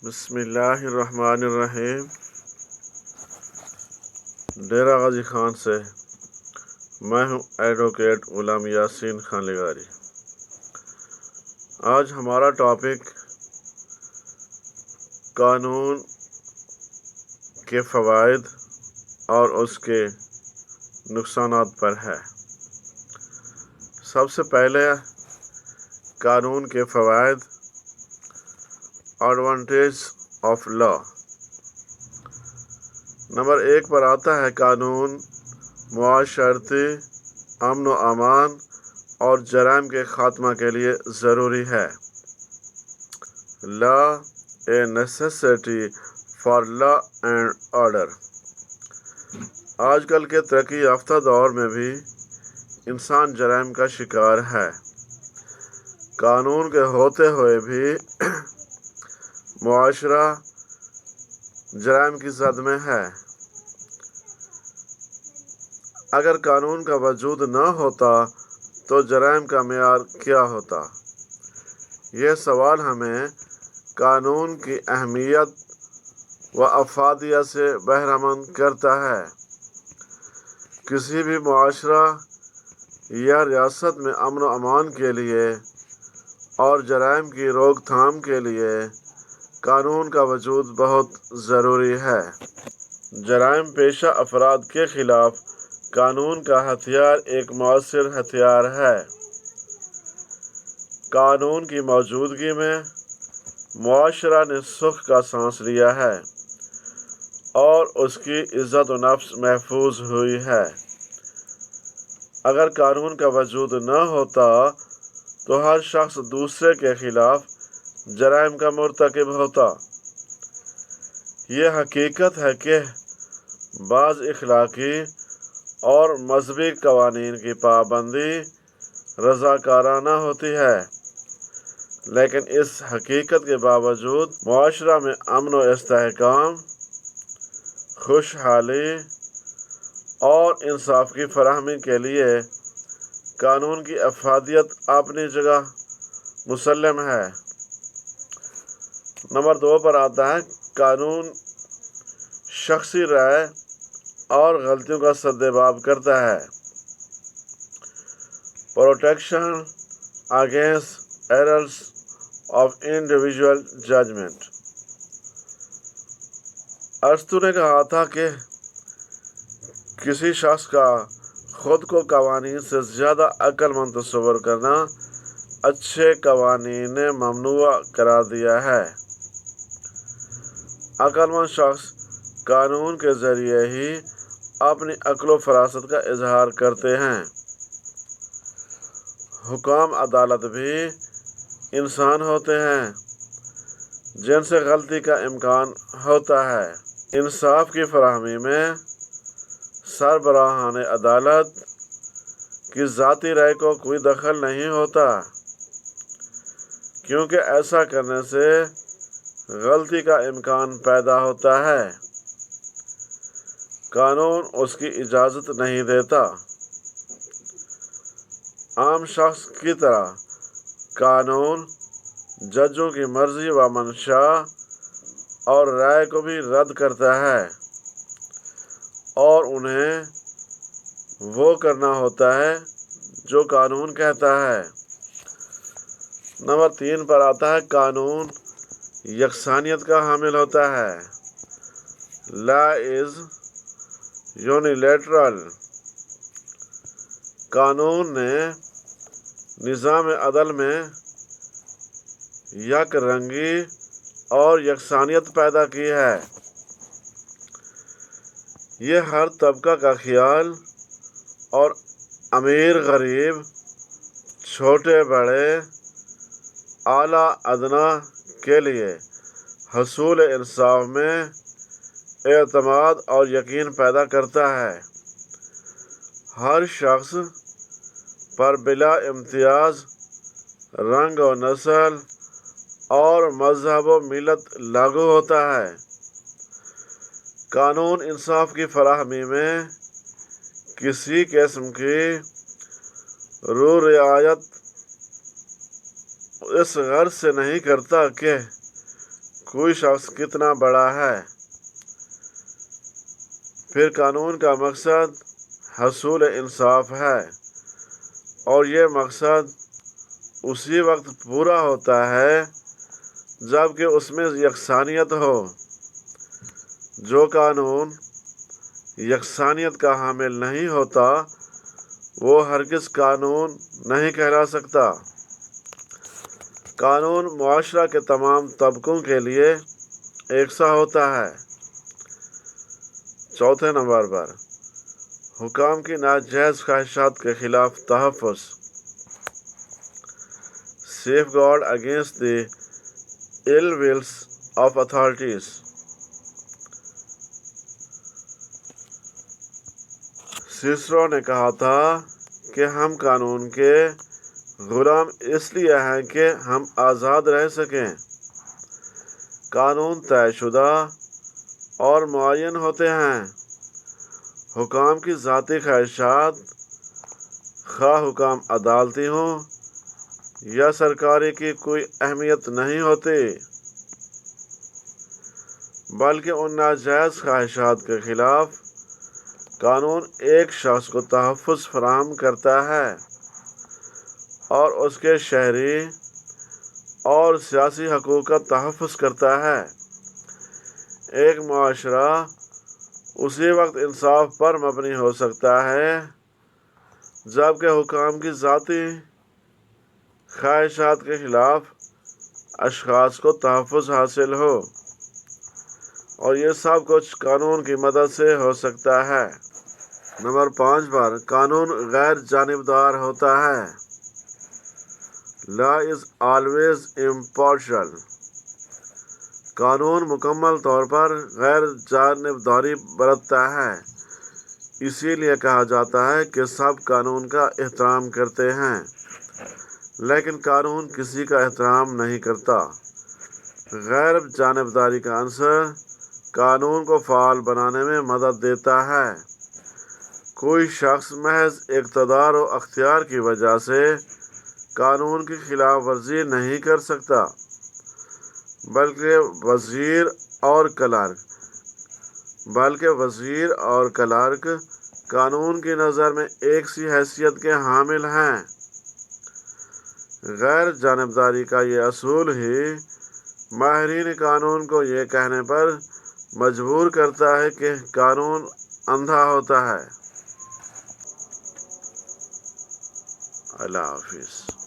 بسم اللہ الرحمن الرحیم۔ ڈیرہ غازی خان سے میں ہوں ایڈوکیٹ غلام یاسین خان لغاری۔ آج ہمارا ٹاپک قانون کے فوائد اور اس کے نقصانات پر ہے۔ سب سے پہلے قانون کے فوائد، ایڈوانٹیج آف لا۔ نمبر 1 پر آتا ہے قانون معاشرتی امن و امان اور جرائم کے خاتمہ کے لیے ضروری ہے۔ Law a necessity for law and order. آج کل کے ترقی یافتہ دور میں بھی انسان جرائم کا شکار ہے۔ قانون کے ہوتے ہوئے بھی معاشرہ جرائم کی زد میں ہے۔ اگر قانون کا وجود نہ ہوتا تو جرائم کا معیار کیا ہوتا؟ یہ سوال ہمیں قانون کی اہمیت و افادیت سے بہرمند کرتا ہے۔ کسی بھی معاشرہ یا ریاست میں امن و امان کے لیے اور جرائم کی روک تھام کے لیے قانون کا وجود بہت ضروری ہے۔ جرائم پیشہ افراد کے خلاف قانون کا ہتھیار ایک مؤثر ہتھیار ہے۔ قانون کی موجودگی میں معاشرہ نے سکھ کا سانس لیا ہے اور اس کی عزت و نفس محفوظ ہوئی ہے۔ اگر قانون کا وجود نہ ہوتا تو ہر شخص دوسرے کے خلاف جرائم کا مرتکب ہوتا۔ یہ حقیقت ہے کہ بعض اخلاقی اور مذہبی قوانین کی پابندی رضاکارانہ ہوتی ہے، لیکن اس حقیقت کے باوجود معاشرہ میں امن و استحکام، خوشحالی اور انصاف کی فراہمی کے لیے قانون کی افادیت اپنی جگہ مسلم ہے۔ نمبر 2 پر آتا ہے قانون شخصی رائے اور غلطیوں کا سدباب کرتا ہے۔ Protection against errors of individual judgment. ارسطو نے کہا تھا کہ کسی شخص کا خود کو قوانین سے زیادہ عقل مند تصور کرنا اچھے قوانین نے ممنوع قرار دیا ہے۔ عقل مند شخص قانون کے ذریعے ہی اپنی عقل و فراست کا اظہار کرتے ہیں۔ حکام عدالت بھی انسان ہوتے ہیں جن سے غلطی کا امکان ہوتا ہے۔ انصاف کی فراہمی میں سربراہان عدالت کی ذاتی رائے کو کوئی دخل نہیں ہوتا، کیونکہ ایسا کرنے سے غلطی کا امکان پیدا ہوتا ہے۔ قانون اس کی اجازت نہیں دیتا۔ عام شخص کی طرح قانون ججوں کی مرضی و منشا اور رائے کو بھی رد کرتا ہے اور انہیں وہ کرنا ہوتا ہے جو قانون کہتا ہے۔ نمبر 3 پر آتا ہے قانون یکسانیت کا حامل ہوتا ہے۔ لا از یونیلیٹرل۔ قانون نے نظام عدل میں یک رنگی اور یکسانیت پیدا کی ہے۔ یہ ہر طبقہ کا خیال اور امیر غریب، چھوٹے بڑے، اعلیٰ ادنیٰ کے لیے حصول انصاف میں اعتماد اور یقین پیدا کرتا ہے۔ ہر شخص پر بلا امتیاز رنگ و نسل اور مذہب و ملت لاگو ہوتا ہے۔ قانون انصاف کی فراہمی میں کسی قسم کی رعایت اس غرض سے نہیں کرتا کہ کوئی شخص کتنا بڑا ہے۔ پھر قانون کا مقصد حصول انصاف ہے، اور یہ مقصد اسی وقت پورا ہوتا ہے جب کہ اس میں یکسانیت ہو۔ جو قانون یکسانیت کا حامل نہیں ہوتا وہ ہرگز قانون نہیں کہلا سکتا۔ قانون معاشرہ کے تمام طبقوں کے لیے یکساں ہوتا ہے۔ چوتھے نمبر پر حکام کی ناجائز خواہشات کے خلاف تحفظ، safeguard against the ill wills of authorities۔ Cicero نے کہا تھا کہ ہم قانون کے غلام اس لیے ہیں کہ ہم آزاد رہ سکیں۔ قانون طے شدہ اور معین ہوتے ہیں۔ حکام کی ذاتی خواہشات، خواہ حکام عدالتی ہوں یا سرکاری، کی کوئی اہمیت نہیں ہوتی، بلکہ ان ناجائز خواہشات کے خلاف قانون ایک شخص کو تحفظ فراہم کرتا ہے اور اس کے شہری اور سیاسی حقوق کا تحفظ کرتا ہے۔ ایک معاشرہ اسی وقت انصاف پر مبنی ہو سکتا ہے جبکہ حکام کی ذاتی خواہشات کے خلاف اشخاص کو تحفظ حاصل ہو، اور یہ سب کچھ قانون کی مدد سے ہو سکتا ہے۔ نمبر 5 پر قانون غیر جانبدار ہوتا ہے۔ Law is always impartial۔ قانون مکمل طور پر غیر جانبداری برتتا ہے۔ اسی لیے کہا جاتا ہے کہ سب قانون کا احترام کرتے ہیں، لیکن قانون کسی کا احترام نہیں کرتا۔ غیر جانبداری کا عنصر قانون کو فعال بنانے میں مدد دیتا ہے۔ کوئی شخص محض اقتدار و اختیار کی وجہ سے قانون کی خلاف ورزی نہیں کر سکتا، بلکہ وزیر اور کلرک قانون کی نظر میں ایک سی حیثیت کے حامل ہیں۔ غیر جانبداری کا یہ اصول ہی ماہرین قانون کو یہ کہنے پر مجبور کرتا ہے کہ قانون اندھا ہوتا ہے۔ اللہ حافظ۔